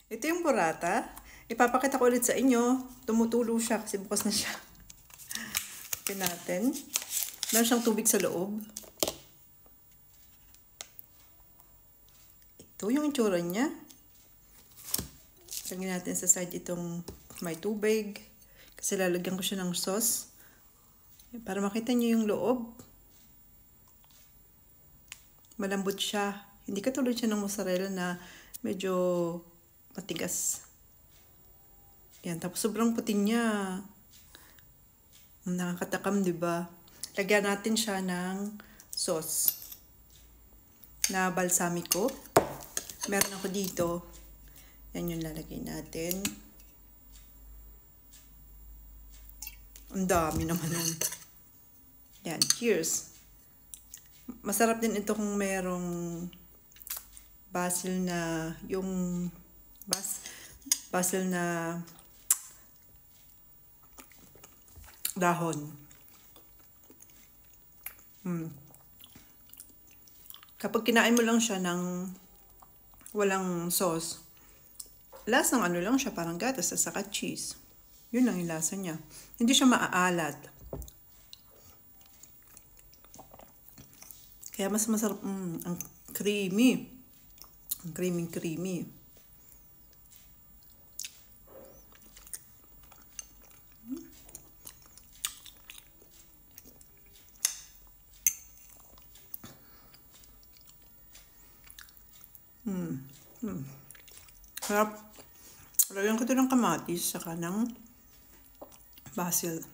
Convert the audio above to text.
Ito yung burrata. Ipapakita ko ulit sa inyo. Tumutulo siya kasi bukas na siya. Tignan natin. Meron siyang tubig sa loob. Ito yung itsura niya. Lagyan natin sa side itong may tubig. Kasi lalagyan ko siya ng sauce. Para makita niyo yung loob. Malambot siya. Hindi katulad siya ng mozzarella na medyo matigas. Yan. Tapos sobrang puti niya. Nakakatakam, diba? Lagyan natin siya ng sauce na balsamico. Meron ako dito. Yan yung lalagay natin. Ang dami naman nun. Yan. Cheers. Masarap din ito kung merong basil na yung basil na dahon. Kapag kinain mo lang siya ng walang sauce, lasang ano lang siya, parang gatas at saka cheese. Yun lang yung lasa niya. Hindi siya maaalat. Kaya mas masarap, ang creamy. Ang creamy. Sarap. Lagyan ko ito ng kamatis saka ng basil.